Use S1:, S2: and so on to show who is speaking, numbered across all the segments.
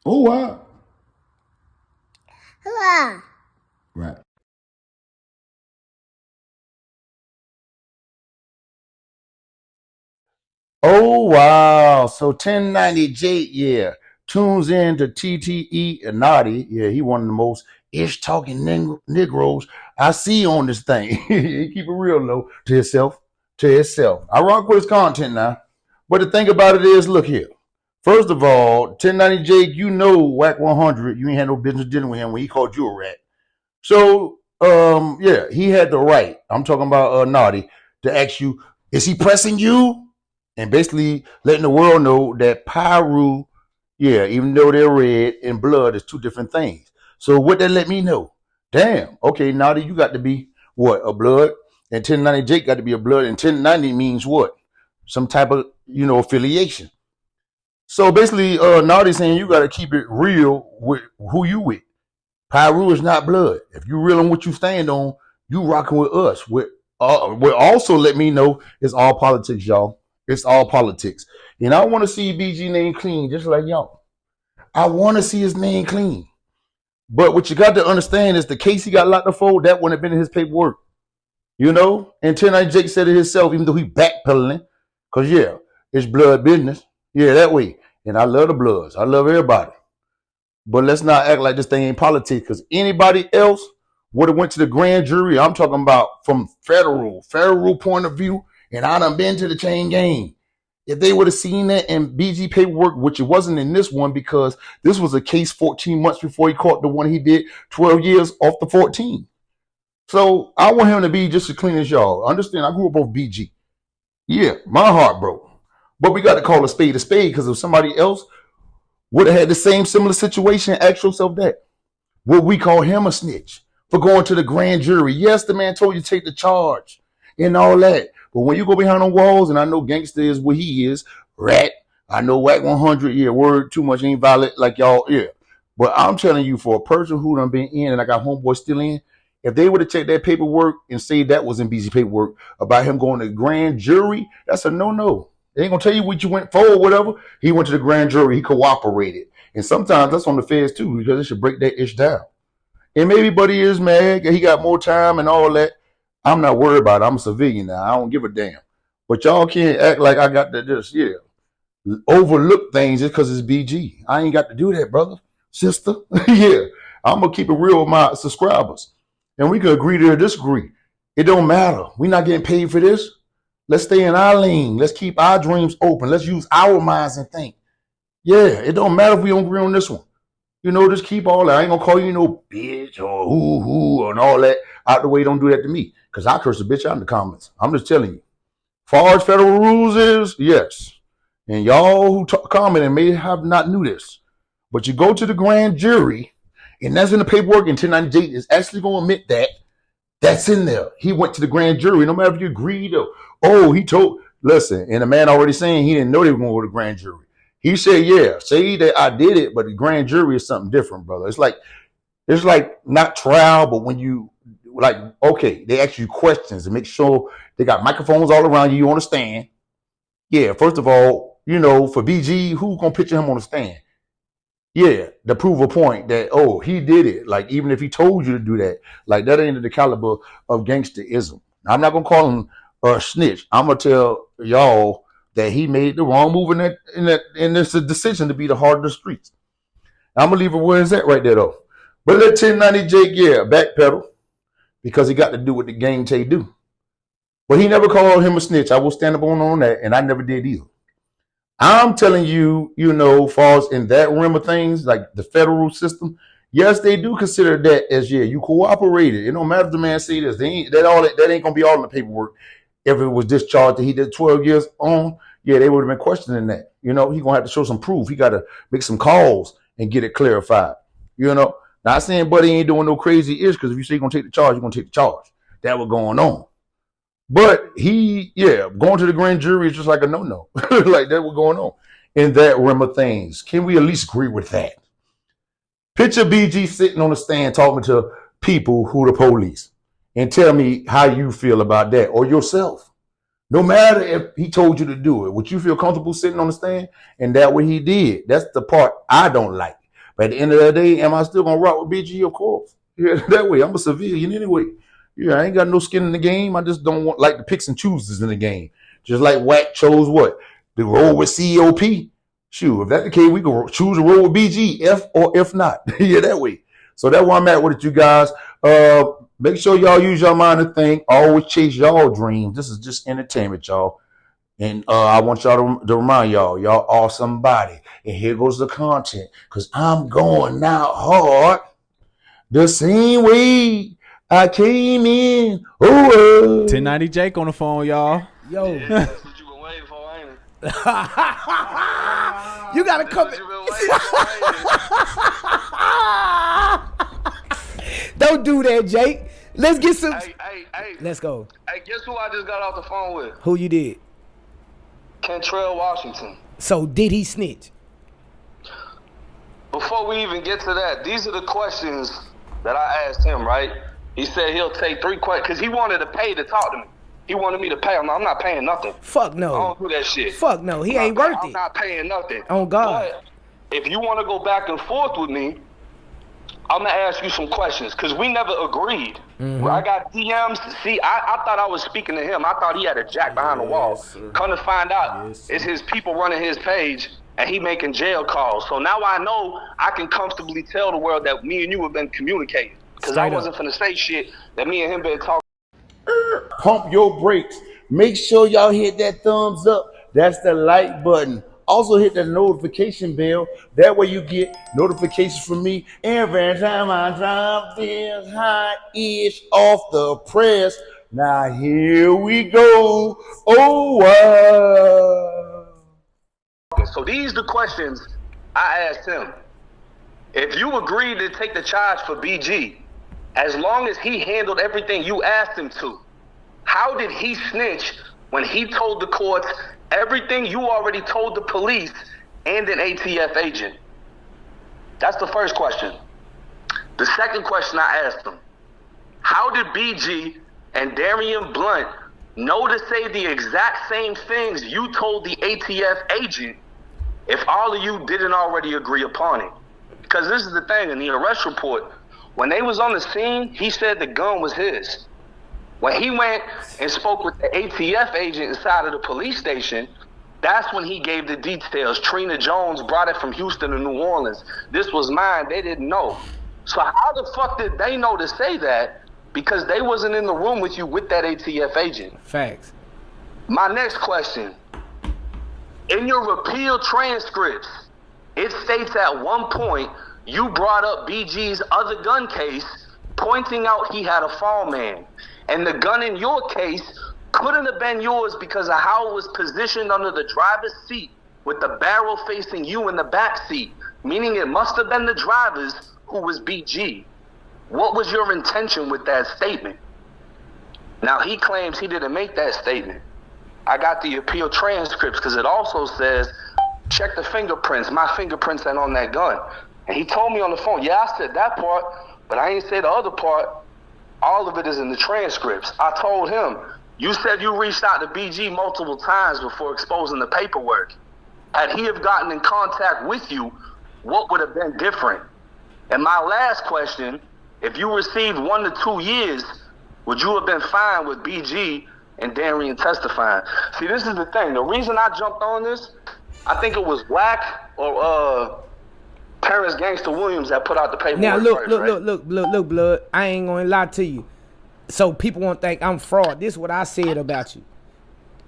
S1: Oh, wow.
S2: Hello.
S1: Right. Oh, wow. So 1090J, yeah, tunes in to Ttenotti. Yeah, he one of the most ish-talking Negroes I see on this thing. He keep it real low to himself, to himself. I rock with his content now. But the thing about it is, look here. First of all, 1090J, you know Wack 100, you ain't had no business dealing with him when he called you a rat. So, yeah, he had the right. I'm talking about Naughty to ask you, is he pressing you? And basically letting the world know that Pyru, yeah, even though they're red and blood is two different things. So what that let me know? Damn, okay, Naughty, you got to be what? A blood, and 1090 Jake got to be a blood, and 1090 means what? Some type of affiliation. So basically, Naughty saying you got to keep it real with who you with. Pyru is not blood. If you real on what you stand on, you rocking with us. What also let me know it's all politics, y'all. It's all politics. And I want to see BG name clean, just like y'all. I want to see his name clean. But what you got to understand is the case he got locked up for, that wouldn't have been in his paperwork. And 10 Jake said it himself, even though he backpedaling. Because, yeah, it's blood business. Yeah, that way. And I love the Bloods. I love everybody. But let's not act like this thing ain't politics, because anybody else would have went to the grand jury. I'm talking about from federal point of view, and I done been to the chain gang. If they would have seen that in BG paperwork, which it wasn't in this one because this was a case 14 months before he caught the one he did 12 years off the 14. So I want him to be just as clean as y'all. Understand, I grew up off BG. Yeah, my heart broke. But we got to call a spade because if somebody else would have had the same similar situation, ask yourself that. Would we call him a snitch for going to the grand jury? Yes, the man told you to take the charge and all that. But when you go behind the walls, and I know gangster is what he is, rat. I know Wack 100, yeah, word too much ain't valid like y'all, yeah. But I'm telling you, for a person who done been in and I got homeboy still in, if they would have checked that paperwork and say that was in BC paperwork about him going to grand jury, that's a no-no. They ain't gonna tell you what you went for or whatever. He went to the grand jury, he cooperated. And sometimes that's on the feds too, because it should break that ish down. And maybe Buddy is mad, he got more time and all that. I'm not worried about it. I'm a civilian now. I don't give a damn. But y'all can't act like I got to just, overlook things just because it's BG. I ain't got to do that, brother, sister. Yeah, I'm going to keep it real with my subscribers. And we can agree to disagree. It don't matter. We're not getting paid for this. Let's stay in our lane. Let's keep our dreams open. Let's use our minds and think. Yeah, it don't matter if we don't agree on this one. Just keep all that. I ain't gonna call you no bitch or who and all that out the way. Don't do that to me, because I curse a bitch out in the comments. I'm just telling you. Far as federal rules is, yes. And y'all who comment and may have not knew this, but you go to the grand jury, and that's in the paperwork, and 1098 is actually gonna admit that that's in there. He went to the grand jury, no matter if you agreed or he told. Listen, and the man already saying he didn't know they were gonna go to the grand jury. He said, yeah, say that I did it, but the grand jury is something different, brother. It's like not trial, but when you okay, they ask you questions and make sure they got microphones all around you, you understand. Yeah, first of all, for BG, who gonna picture him on the stand? Yeah, to prove a point that, he did it. Like, even if he told you to do that, like, that ain't the caliber of gangsterism. I'm not gonna call him a snitch. I'm gonna tell y'all that he made the wrong move and it's a decision to be the heart of the streets. I'm gonna leave it where it's at right there though. But let 1090 Jake, backpedal, because he got to do what the gang Tay do. But he never called him a snitch. I will stand up on that, and I never did either. I'm telling you, far as in that realm of things, like the federal system, yes, they do consider that as, you cooperated. It don't matter if the man say this. That ain't gonna be all in the paperwork. If it was discharged that he did 12 years on, they would have been questioning that. He gonna have to show some proof. He gotta make some calls and get it clarified. Not saying Buddy ain't doing no crazy ish, because if you say you're gonna take the charge, you're gonna take the charge. That was going on. But going to the grand jury is just like a no-no. Like, that was going on in that realm of things. Can we at least agree with that? Picture BG sitting on the stand talking to people who the police, and tell me how you feel about that, or yourself. No matter if he told you to do it, would you feel comfortable sitting on the stand? And that what he did. That's the part I don't like. But at the end of the day, am I still gonna rock with BG? Of course. Yeah, that way. I'm a civilian anyway. Yeah, I ain't got no skin in the game. I just don't want like the picks and chooses in the game. Just like Wack chose what? The roll with COP. Shoot, if that's the case, we can choose a roll with BG, if or if not. Yeah, that way. So that's where I'm at with it, you guys. Make sure y'all use your mind to think. Always chase y'all dreams. This is just entertainment, y'all. And I want y'all to remind y'all are somebody. And here goes the content. Because I'm going out hard the same way I came in. Oh,
S2: Ttenotti Jake on the phone, y'all.
S3: Yo.
S4: Yeah, that's what you been waiting for, ain't it?
S3: You gotta come in. Don't do that, Jake. Let's get some.
S4: Hey.
S3: Let's go.
S4: Hey, guess who I just got off the phone with?
S3: Who you did?
S4: Kentrell Washington.
S3: So did he snitch?
S4: Before we even get to that, these are the questions that I asked him, right? He said he'll take 3 questions, because he wanted to pay to talk to me. He wanted me to pay. I'm not paying nothing.
S3: Fuck no.
S4: I don't do that shit.
S3: Fuck no. He ain't worth
S4: I'm
S3: it.
S4: not paying nothing.
S3: Oh, God.
S4: But if you want to go back and forth with me, I'm going to ask you some questions, because we never agreed. I got DMs. See, I thought I was speaking to him. I thought he had a jack behind the wall. Come to find out, it's his people running his page, and he making jail calls. So now I know I can comfortably tell the world that me and you have been communicating. Because I wasn't finna say shit that me and him been talking.
S1: Pump your brakes. Make sure y'all hit that thumbs up. That's the like button. Also hit the notification bell. That way you get notifications from me every time I drop this hot-ish off the press. Now here we go. Oh, wow.
S4: So these the questions I asked him. If you agreed to take the charge for BG, as long as he handled everything you asked him to, how did he snitch when he told the courts everything you already told the police and an ATF agent? That's the first question. The second question I asked him, how did BG and Darian Blunt know to say the exact same things you told the ATF agent if all of you didn't already agree upon it? Because this is the thing, in the arrest report, when they was on the scene, he said the gun was his. When he went and spoke with the ATF agent inside of the police station, that's when he gave the details. Trina Jones brought it from Houston to New Orleans. This was mine. They didn't know. So how the fuck did they know to say that? Because they wasn't in the room with you with that ATF agent.
S3: Facts.
S4: My next question. In your repeal transcripts, it states at one point you brought up BG's other gun case, pointing out he had a fall man. And the gun in your case couldn't have been yours because of how it was positioned under the driver's seat with the barrel facing you in the back seat, meaning it must have been the driver's who was BG. What was your intention with that statement? Now, he claims he didn't make that statement. I got the appeal transcripts because it also says, check the fingerprints. My fingerprints ain't on that gun. And he told me on the phone, yeah, I said that part, but I ain't say the other part. All of it is in the transcripts. I told him, you said you reached out to BG multiple times before exposing the paperwork. Had he have gotten in contact with you, what would have been different? And my last question, if you received 1 to 2 years, would you have been fine with BG and Darian testifying? See, this is the thing. The reason I jumped on this, I think it was Wack or Terrence Gangster Williams that put out the paperwork.
S3: Now look,
S4: first,
S3: look, blood. I ain't gonna lie to you. So people won't think I'm fraud. This is what I said about you.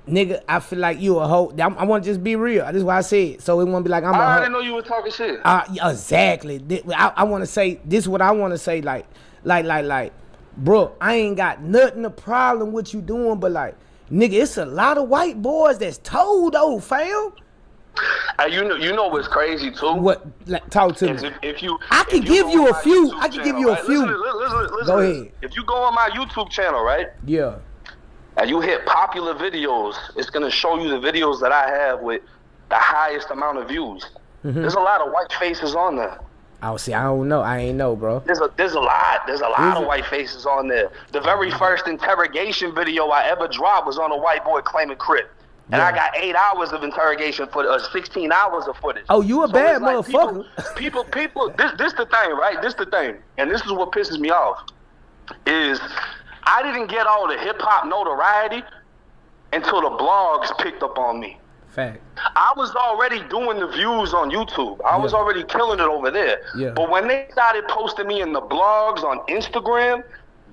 S3: Nigga, I feel like you a hoe. I want to just be real. This is what I said. So it won't be like I'm a hoe.
S4: I didn't know you were talking shit.
S3: Exactly. I want to say, this is what I want to say, like, bro, I ain't got nothing a problem with you doing, but like, nigga, it's a lot of white boys that's told though, fam.
S4: You know what's crazy too?
S3: What? Like, talk to me. I can give you a few. Listen, go ahead.
S4: If you go on my YouTube channel, right?
S3: Yeah.
S4: And you hit popular videos, it's gonna show you the videos that I have with the highest amount of views. There's a lot of white faces on there.
S3: Oh, see, I don't know. I ain't know, bro.
S4: There's a lot of white faces on there. The very first interrogation video I ever dropped was on a white boy claiming crip. And I got 8 hours of interrogation footage, 16 hours of footage.
S3: Oh, you a
S4: So
S3: bad
S4: it's like
S3: motherfucker.
S4: People, this the thing, right? This the thing. And this is what pisses me off. Is I didn't get all the hip-hop notoriety until the blogs picked up on me.
S3: Fact.
S4: I was already doing the views on YouTube. I was already killing it over there.
S3: Yeah.
S4: But when they started posting me in the blogs on Instagram,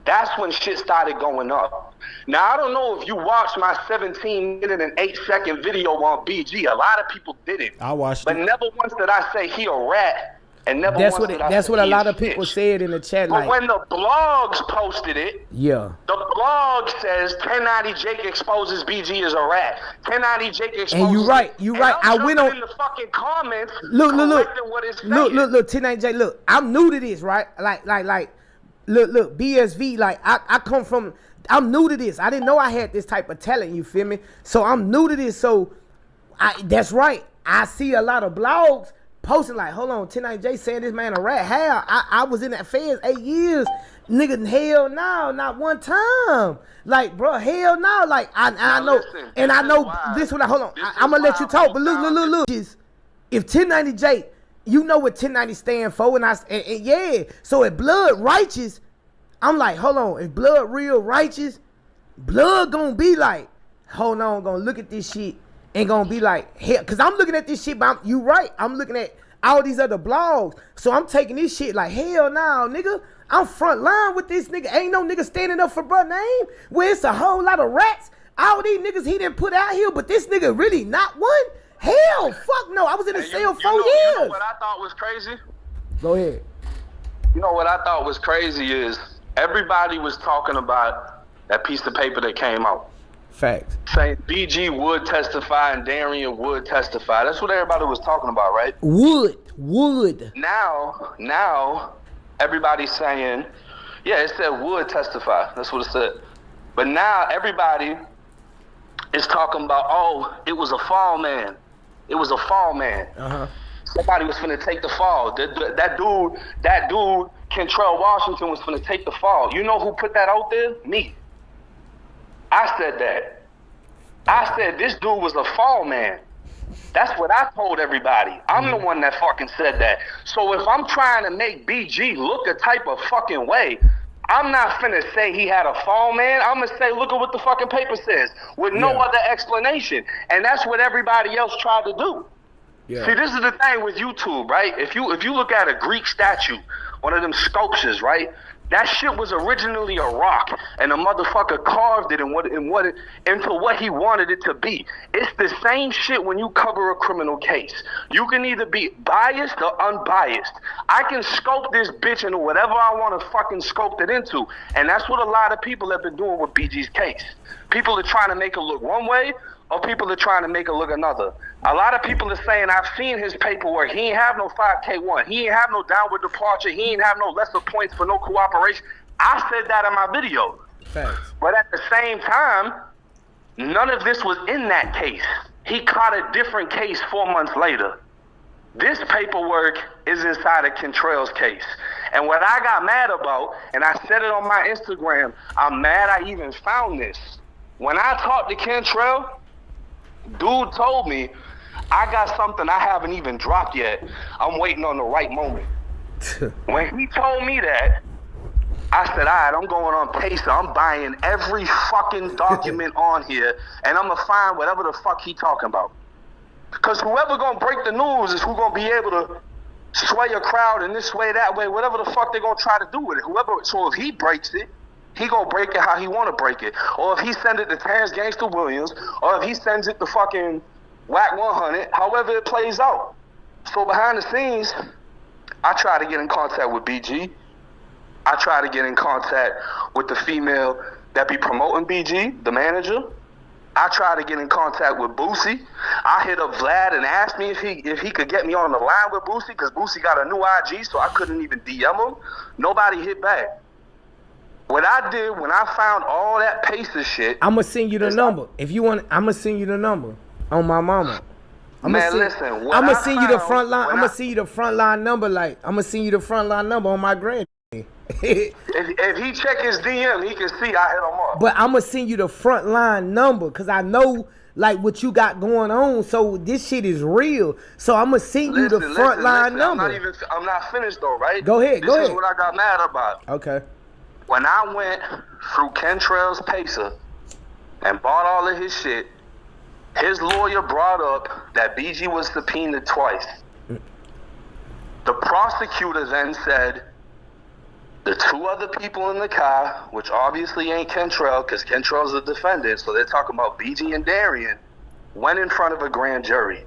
S4: that's when shit started going up. Now, I don't know if you watched my 17-minute and 8-second video on BG. A lot of people didn't.
S2: I watched
S4: but
S2: it.
S4: never once did I say he a rat. And never
S3: That's
S4: once
S3: what
S4: did I
S3: that's
S4: say
S3: what a
S4: he
S3: lot
S4: a
S3: of people
S4: snitch.
S3: said in the chat.
S4: But
S3: Like,
S4: when the blogs posted it,
S3: yeah,
S4: the blog says 1090 Jake exposes BG as a rat. 1090 Jake exposes.
S3: and you right.
S4: I'm
S3: I went on
S4: in the fucking comments.
S3: Look.
S4: correcting what it's saying.
S3: Look, 1090J, look, I'm new to this, right? Like, look, BSV, like, I come from, I'm new to this. I didn't know I had this type of talent, you feel me? So I'm new to this, so, that's right. I see a lot of blogs posting like, hold on, 1090J saying this man a rat. Hell, I was in that feds 8 years. Nigga, hell no, not one time. Like, bro, hell no. Like, I know,
S4: listen,
S3: and I know,
S4: why-
S3: this one, hold on,
S4: this
S3: I'm gonna
S4: is
S3: let you
S4: why
S3: talk,
S4: I
S3: but look.
S4: found
S3: If 1090J, you know what 1090 stand for, and yeah, so if blood righteous, I'm like, hold on, if blood real righteous, blood gonna be like, hold on, gonna look at this shit and gonna be like, hell, cause I'm looking at this shit, but you right, I'm looking at all these other blogs, so I'm taking this shit like, hell no, nigga, I'm front line with this nigga, ain't no nigga standing up for bruh name, where it's a whole lot of rats, all these niggas he didn't put out here, but this nigga really not one? Hell, fuck no, I was in the
S4: And
S3: cell 4
S4: you
S3: years.
S4: know what I thought was crazy?
S3: Go ahead.
S4: You know what I thought was crazy is everybody was talking about that piece of paper that came out.
S3: Facts.
S4: Saying BG would testify and Darian would testify. That's what everybody was talking about, right?
S3: Would.
S4: Now, everybody's saying, yeah, it said would testify. That's what it said. But now everybody is talking about, oh, it was a fall man. It was a fall man.
S3: Uh-huh.
S4: Somebody was finna take the fall. That dude, Kentrell Washington was finna take the fall. You know who put that out there? Me. I said that. I said this dude was a fall man. That's what I told everybody. I'm the one that fucking said that. So if I'm trying to make BG look a type of fucking way, I'm not finna say he had a fall man. I'm gonna say, look at what the fucking paper says, with no other explanation. And that's what everybody else tried to do.
S3: Yeah.
S4: See, this is the thing with YouTube, right? If you look at a Greek statue, one of them sculptures, right? That shit was originally a rock, and the motherfucker carved it into what he wanted it to be. It's the same shit when you cover a criminal case. You can either be biased or unbiased. I can sculpt this bitch into whatever I want to fucking sculpt it into, and that's what a lot of people have been doing with BG's case. People are trying to make it look one way, or people are trying to make it look another. A lot of people are saying, I've seen his paperwork. He ain't have no 5K1. He ain't have no downward departure. He ain't have no lesser points for no cooperation. I said that in my video.
S3: Facts.
S4: But at the same time, none of this was in that case. He caught a different case 4 months later. This paperwork is inside of Kentrell's case. And what I got mad about, and I said it on my Instagram, I'm mad I even found this. When I talked to Kentrell, dude told me, I got something I haven't even dropped yet. I'm waiting on the right moment. When he told me that, I said, all right, I'm going on Pacer. I'm buying every fucking document on here, and I'm going to find whatever the fuck he talking about. Because whoever going to break the news is who going to be able to sway a crowd in this way, that way, whatever the fuck they going to try to do with it. So if he breaks it, he gonna break it how he wanna break it. Or if he send it to Terrence Gangster Williams, or if he sends it to fucking Wack 100, however it plays out. So behind the scenes, I try to get in contact with BG. I try to get in contact with the female that be promoting BG, the manager. I try to get in contact with Boosie. I hit up Vlad and asked me if he could get me on the line with Boosie, because Boosie got a new IG, so I couldn't even DM him. Nobody hit back. What I did when I found all that Pacer shit,
S3: I'm gonna send you the number. If you want, I'm gonna send you the number on my mama. I'm gonna send you the front line. I'm gonna send you the front line number. Like, I'm gonna send you the front line number on my grand.
S4: if he check his DM, he can see I hit him up.
S3: But I'm gonna send you the front line number, cause I know like what you got going on. So this shit is real. So I'm gonna send you the front line number.
S4: I'm not finished though, right?
S3: Go ahead.
S4: This is what I got mad about.
S3: Okay.
S4: When I went through Kentrell's Pacer and bought all of his shit, his lawyer brought up that BG was subpoenaed twice. The prosecutor then said the two other people in the car, which obviously ain't Kentrell, because Kentrell's the defendant, so they're talking about BG and Darian, went in front of a grand jury.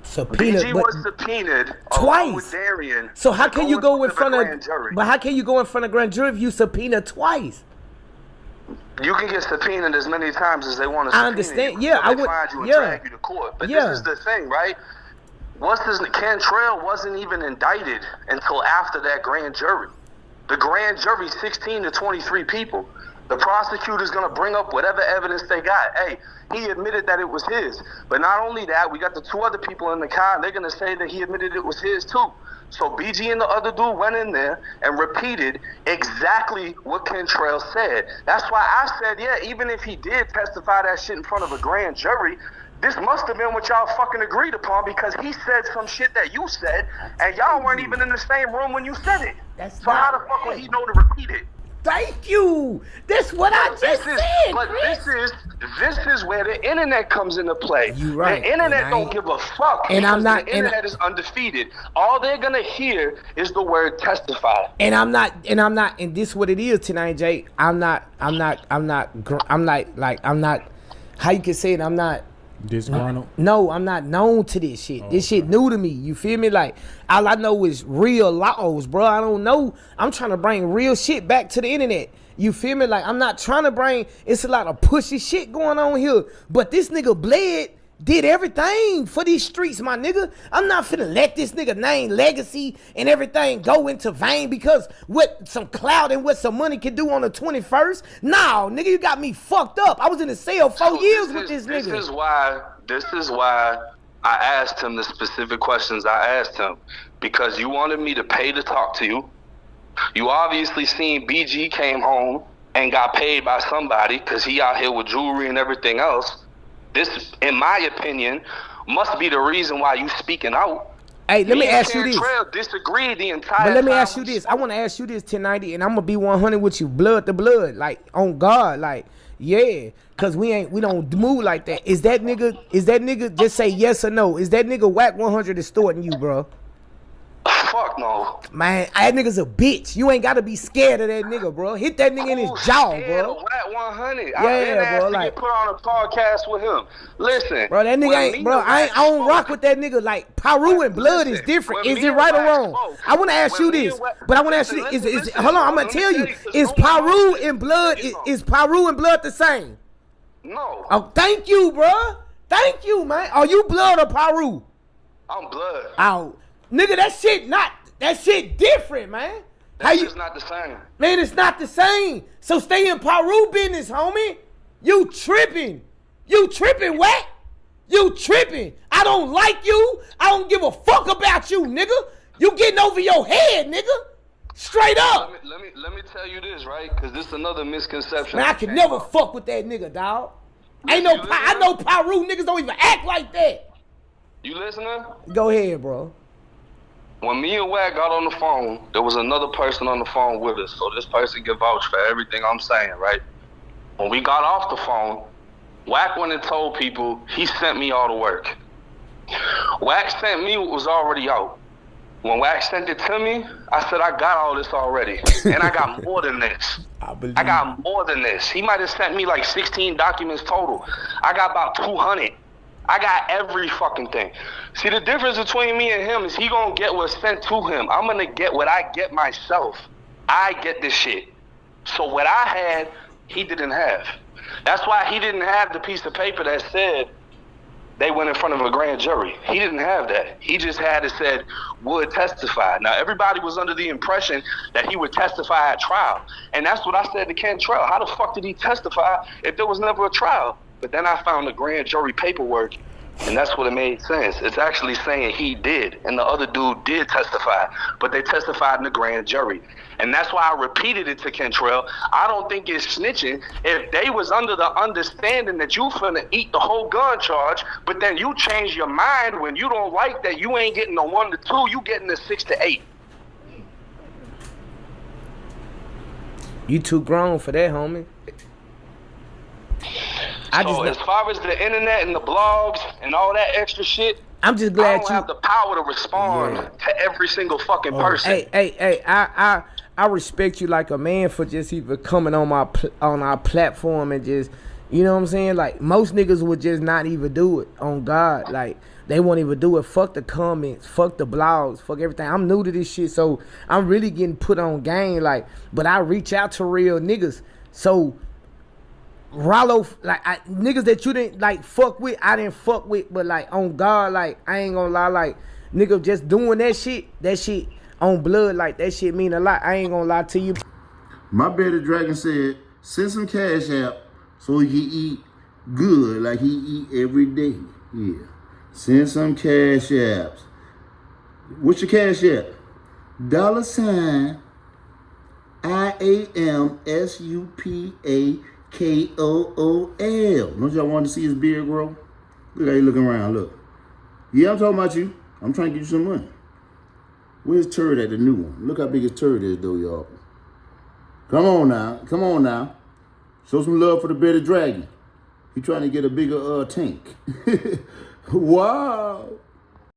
S4: BG was subpoenaed twice with Darian.
S3: So how can you go in front of grand jury? But how can you go in front of grand jury if you subpoena twice?
S4: You can get subpoenaed as many times as they want to subpoena.
S3: I understand.
S4: You.
S3: Yeah,
S4: I would. Find you and drag you to court. But this is the thing, right? Cantrell wasn't even indicted until after that grand jury. The grand jury, 16 to 23 people. The prosecutor's going to bring up whatever evidence they got. Hey, he admitted that it was his. But not only that, we got the two other people in the car, and they're going to say that he admitted it was his too. So BG and the other dude went in there and repeated exactly what Kentrell said. That's why I said, yeah, even if he did testify that shit in front of a grand jury, this must have been what y'all fucking agreed upon, because he said some shit that you said, and y'all weren't even in the same room when you said it. So how the fuck would he know to repeat it?
S3: Thank you. That's what I just said.
S4: But this is where the internet comes into play.
S3: You right.
S4: The internet don't give a fuck.
S3: And I'm not.
S4: The internet is undefeated. All they're gonna hear is the word testify.
S3: And I'm not. And this what it is tonight, Jay. I'm not. How you can say it? I'm not.
S2: Disgruntled?
S3: No, I'm not known to this shit. This shit new to me. You feel me? Like, all I know is real laws, bro. I don't know. I'm trying to bring real shit back to the internet. You feel me? Like, I'm not trying to bring, it's a lot of pushy shit going on here. But this nigga Bled did everything for these streets, my nigga. I'm not finna let this nigga name, legacy, and everything go into vain because what some clout and what some money can do on the 21st. No, nigga, you got me fucked up. I was in the cell 4 years with this nigga.
S4: This is why I asked him the specific questions I asked him, because you wanted me to pay to talk to you. You obviously seen BG came home and got paid by somebody because he out here with jewelry and everything else. This, in my opinion, must be the reason why you speaking out.
S3: Hey, let me ask you this.
S4: Disagreed the entire
S3: But let me ask you this. I want to ask you this, Ttenotti, and I'm gonna be 100 with you, blood to blood, like on God, like yeah, cause we don't move like that. Is that nigga? Just say yes or no. Is that nigga Wack 100 extorting you, bro?
S4: Fuck no.
S3: Man, that nigga's a bitch. You ain't gotta be scared of that nigga, bro. Hit that nigga in his jaw, bro.
S4: Wack 100.
S3: Yeah,
S4: I've been asked
S3: bro.
S4: to
S3: Like,
S4: get put on a podcast with him. Listen,
S3: bro, that nigga ain't, bro. I don't rock with that nigga. Like, Paru and blood is different. Is it right or wrong? I want to ask you this, but I want to ask you this. Is hold on? I'm gonna tell you. Is Paru and blood? Is Paru and blood the same?
S4: No.
S3: Oh, thank you, bro. Thank you, man. Are you blood or Paru?
S4: I'm blood.
S3: Oh, nigga, that shit different, man.
S4: It's not the same.
S3: Man, it's not the same. So stay in Paru business, homie. You tripping, Wack. You tripping. I don't like you. I don't give a fuck about you, nigga. You getting over your head, nigga. Straight up.
S4: Let me tell you this, right? Because this is another misconception.
S3: Man, I can never fuck with that nigga, dog. I know Paru niggas don't even act like that.
S4: You listening?
S3: Go ahead, bro.
S4: When me and Wack got on the phone, there was another person on the phone with us. So this person can vouch for everything I'm saying, right? When we got off the phone, Wack went and told people he sent me all the work. Wack sent me what was already out. When Wack sent it to me, I said, I got all this already. And I got more than this. I got more than this. He might have sent me like 16 documents total. I got about 200. I got every fucking thing. See, the difference between me and him is he gonna get what's sent to him. I'm gonna get what I get myself. I get this shit. So what I had, he didn't have. That's why he didn't have the piece of paper that said they went in front of a grand jury. He didn't have that. He just had it said, would testify. Now, everybody was under the impression that he would testify at trial. And that's what I said to Kentrell. How the fuck did he testify if there was never a trial? But then I found the grand jury paperwork And that's what it made sense. It's actually saying he did, and the other dude did testify, but they testified in the grand jury. And that's why I repeated it to Kentrell. I don't think it's snitching if they was under the understanding that you finna eat the whole gun charge, but then you change your mind when you don't like that. You ain't getting the 1 to 2, you getting the 6 to 8.
S3: You too grown for that, homie.
S4: As far as the internet and the blogs and all that extra shit,
S3: I'm just glad
S4: I don't have the power to respond to every single fucking person.
S3: Hey, I respect you like a man for just even coming on our platform and just, you know what I'm saying? Like, most niggas would just not even do it, on God. Like, they won't even do it. Fuck the comments, fuck the blogs, fuck everything. I'm new to this shit, so I'm really getting put on game. Like, but I reach out to real niggas. So Rollo, like, niggas that you didn't like fuck with, I didn't fuck with, but like, on God, like, I ain't gonna lie, like, nigga just doing that shit on blood, like, that shit mean a lot. I ain't gonna lie to you.
S1: My bearded dragon said, send some cash out so he can eat good like he eat every day. Yeah. Send some cash apps. What's your cash app? $sign IAMSUPAKOOL. Don't y'all want to see his beard grow? Look how he looking around, look. Yeah, I'm talking about you. I'm trying to get you some money. Where's Turd at, the new one? Look how big his turd is, though, y'all. Come on now. Show some love for the bearded dragon. He trying to get a bigger tank. Wow.